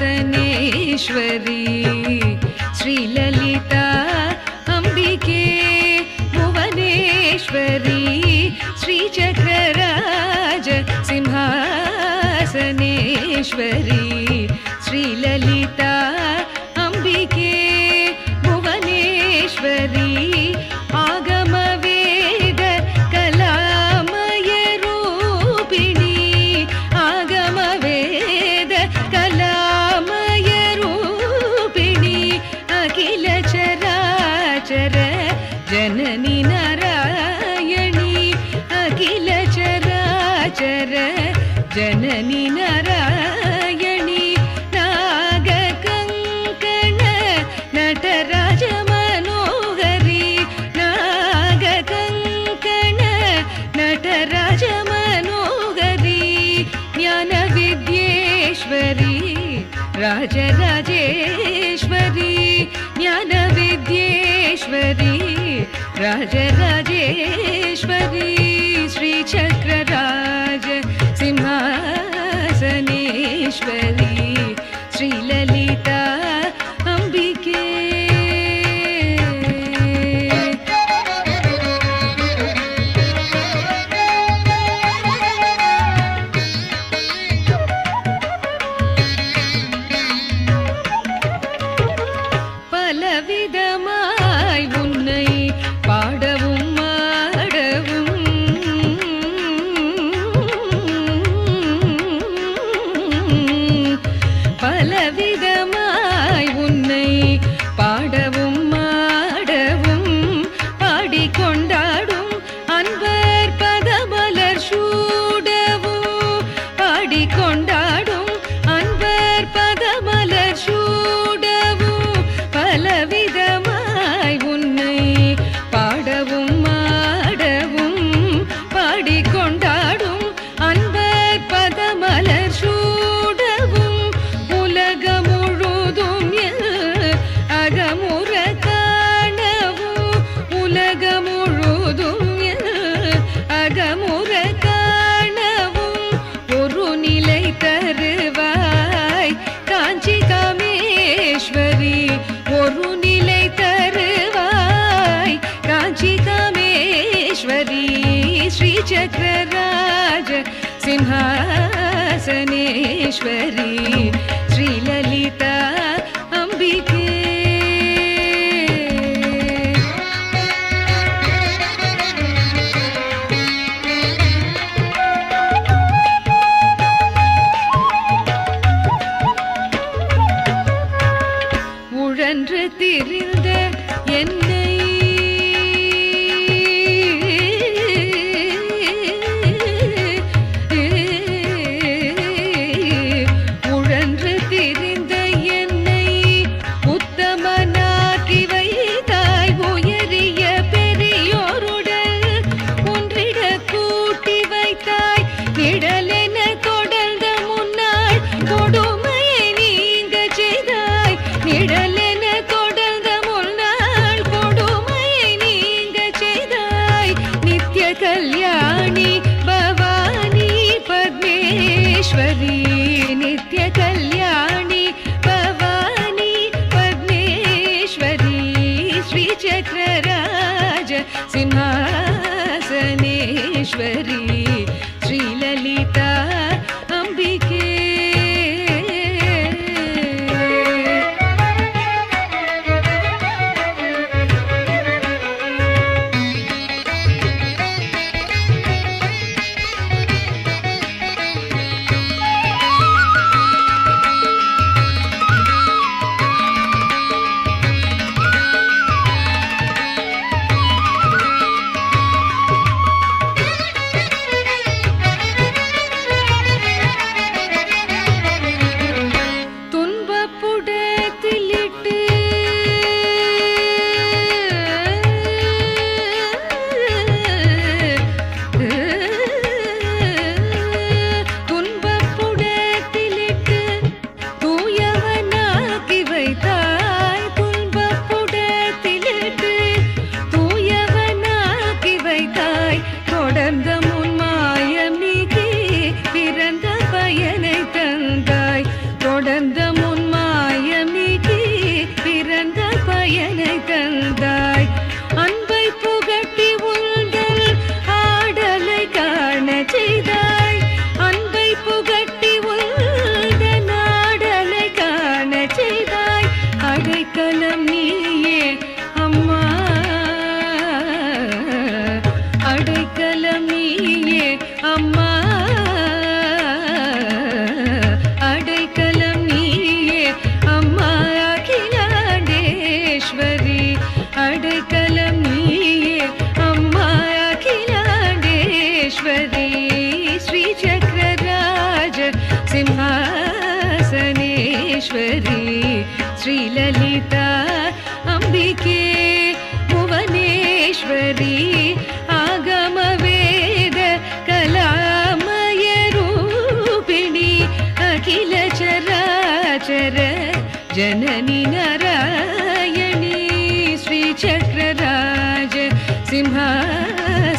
सिंहासनेश्वरी श्रीललिता अंबिके भुवनेश्वरी श्रीचक्रराज सिंहासनेश्वरी श्रीललिता अंबिके भुवनेश्वरी आगमवेद कलामय रूपिणी आगमवेद कलामय रूपिणी अखिल चराचर जननी नारायणी अखिल चराचर जननी नारायणी नागकङ्कण नटराज मनोहरी नागकङ्कण नटराज मनोहरी ज्ञानविद्येश्वरी राजराजेश्वरी ज्ञानविद्येश्वरी राजराजेश्वरी श्रीचक्रराज सिंहासनेश्वरी श्रीललिता अंबिके பலவிதமாய் உன்னை பாடவும் ஆடவும் பலவிதமாய் உன்னை பாடவும் ஆடவும் பாடிக்கொண்டாடும் அன்பர் பதமலர் சூடவும் பாடிக்கொண்டாடும் அன்பர் பதமலர் சூடவும் பலவிதமாய் உன்னை பாடவும் ஆடவும் பாடிக்கொண்டாடும் அன்பர் பதமலர் சூடவும் உலகம் முழுதும் அகமுற காணவும் உலகம் முழுதும் அகமுற காணவும் ஒரு நிலை தருவாய் காஞ்சி காமேஸ்வரி ஒரு நிலை தருவாய் காஞ்சி காமேஸ்வரி श्रीचक्रराज सिंहासनेश्वरी श्रीललिता अंबिके உழன்று திரிந்த என்னை உழன்று திரிந்த என்னை உத்தமனாக்கி வைத்தாய் உயரிய பெரியோருடன் ஒன்றிட கூட்டி வைத்தாய் நிழலென தொடர்ந்த முன்னாள் கொடுமையை நீங்க செய்தாய் நிழலென தொடர்ந்த முன்னாள் கொடுமையை நீங்க செய்தாய் நித்ய கல்யாணி பவானி பத்மேஸ்வரி நித்ய கல்யாணி பவானி பத்மேஸ்வரி श्रीचक्रराज सिंहासनेश्वरी श्रीललिता अंबिके ಮಹೇಶ್ವರಿ ಶ್ರೀಲಲಿತಾ ಅಂಬಿಕೆ ಭುವನೇಶ್ವರಿ ಆಗಮ ವೇದ ಕಲಾಮಯ ರೂಪಿಣಿ ಅಖಿಲ ಚರಾಚರ ಜನನಿ ನಾರಾಯಣಿ ಶ್ರೀಚಕ್ರರಾಜ ಸಿಂಹಾಸನೇಶ್ವರಿ